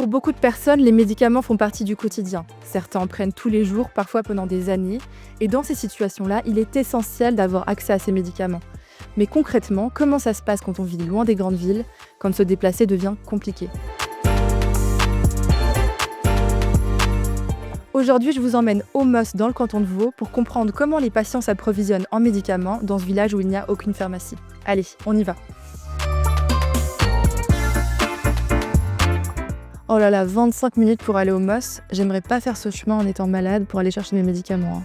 Pour beaucoup de personnes, les médicaments font partie du quotidien. Certains en prennent tous les jours, parfois pendant des années. Et dans ces situations-là, il est essentiel d'avoir accès à ces médicaments. Mais concrètement, comment ça se passe quand on vit loin des grandes villes, quand se déplacer devient compliqué? Aujourd'hui, je vous emmène au Moss dans le canton de Vaud pour comprendre comment les patients s'approvisionnent en médicaments dans ce village où il n'y a aucune pharmacie. Allez, on y va. Oh là là, 25 minutes pour aller au Moss. J'aimerais pas faire ce chemin en étant malade pour aller chercher mes médicaments.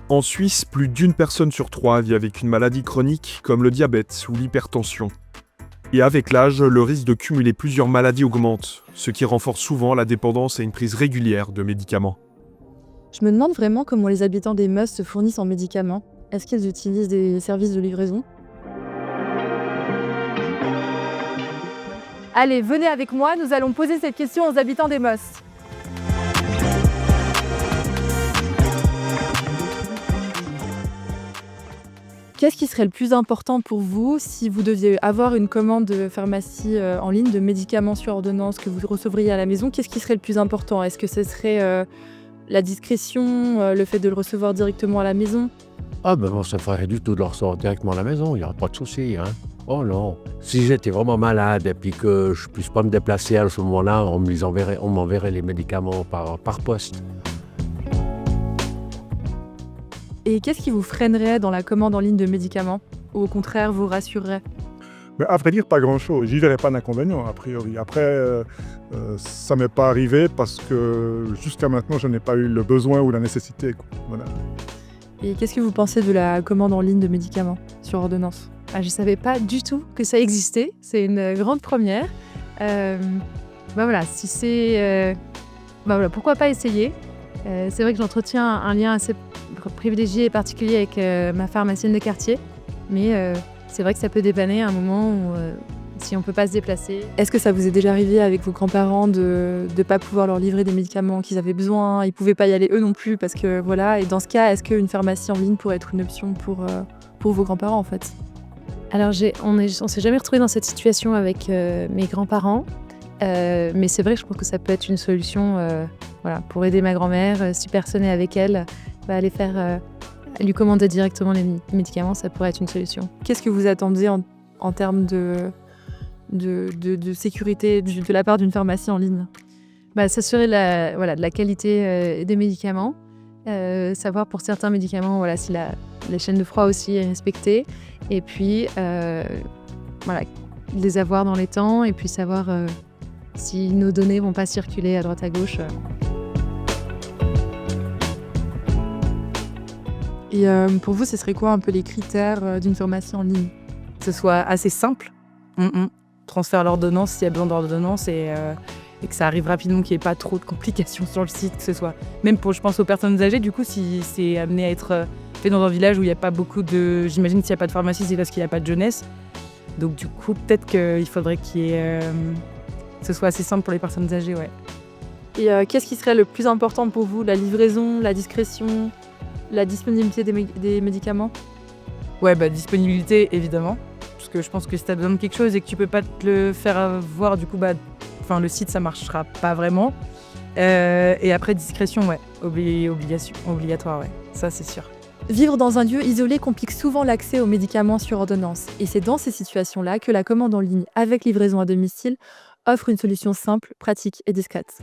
En Suisse, plus d'une personne sur 3 vit avec une maladie chronique comme le diabète ou l'hypertension. Et avec l'âge, le risque de cumuler plusieurs maladies augmente, ce qui renforce souvent la dépendance à une prise régulière de médicaments. Je me demande vraiment comment les habitants des Moss se fournissent en médicaments. Est-ce qu'ils utilisent des services de livraison? Allez, venez avec moi, nous allons poser cette question aux habitants des Moss. Qu'est-ce qui serait le plus important pour vous si vous deviez avoir une commande de pharmacie en ligne de médicaments sur ordonnance que vous recevriez à la maison? Qu'est-ce qui serait le plus important? Est-ce que ce serait la discrétion, le fait de le recevoir directement à la maison? Ah ben moi ça me ferait rien du tout de le recevoir directement à la maison, il n'y aura pas de souci. Oh non, si j'étais vraiment malade et puis que je ne puisse pas me déplacer à ce moment-là, on m'enverrait les médicaments par poste. Et qu'est-ce qui vous freinerait dans la commande en ligne de médicaments? Ou au contraire, vous rassurerait? Mais à vrai dire, pas grand-chose. J'y verrais pas d'inconvénient, a priori. Après, ça m'est pas arrivé parce que jusqu'à maintenant, je n'ai pas eu le besoin ou la nécessité, quoi. Voilà. Et qu'est-ce que vous pensez de la commande en ligne de médicaments sur ordonnance? Je ne savais pas du tout que ça existait. C'est une grande première. Si c'est... pourquoi pas essayer? C'est vrai que j'entretiens un lien assez privilégié et particulier avec ma pharmacienne de quartier. Mais c'est vrai que ça peut dépanner à un moment où si on ne peut pas se déplacer. Est-ce que ça vous est déjà arrivé avec vos grands-parents de ne pas pouvoir leur livrer des médicaments qu'ils avaient besoin? Ils ne pouvaient pas y aller eux non plus parce que voilà. Et dans ce cas, est-ce qu'une pharmacie en ligne pourrait être une option pour vos grands-parents en fait? Alors on s'est jamais retrouvés dans cette situation avec mes grands-parents. Mais c'est vrai que je pense que ça peut être une solution pour aider ma grand-mère. Si personne n'est avec elle, lui commander directement les médicaments, ça pourrait être une solution. Qu'est-ce que vous attendez en termes de sécurité de la part d'une pharmacie en ligne? S'assurer de la qualité des médicaments, savoir pour certains médicaments si la chaîne de froid aussi est respectée, et puis les avoir dans les temps, et puis savoir si nos données vont pas circuler à droite à gauche. Et pour vous, ce serait quoi un peu les critères d'une pharmacie en ligne? Que ce soit assez simple, transfère l'ordonnance s'il y a besoin d'ordonnance et que ça arrive rapidement, qu'il n'y ait pas trop de complications sur le site, que ce soit même je pense aux personnes âgées, du coup si c'est amené à être fait dans un village où il n'y a pas beaucoup de... J'imagine s'il n'y a pas de pharmacie, c'est parce qu'il n'y a pas de jeunesse. Donc du coup, peut-être qu'il faudrait que ce soit assez simple pour les personnes âgées, ouais. Et qu'est-ce qui serait le plus important pour vous? La livraison, la discrétion, la disponibilité des médicaments? Ouais, disponibilité, évidemment. Parce que je pense que si tu as besoin de quelque chose et que tu peux pas te le faire avoir, du coup, le site, ça marchera pas vraiment. Et après, discrétion, ouais. Obligatoire, ouais. Ça, c'est sûr. Vivre dans un lieu isolé complique souvent l'accès aux médicaments sur ordonnance. Et c'est dans ces situations-là que la commande en ligne avec livraison à domicile offre une solution simple, pratique et discrète.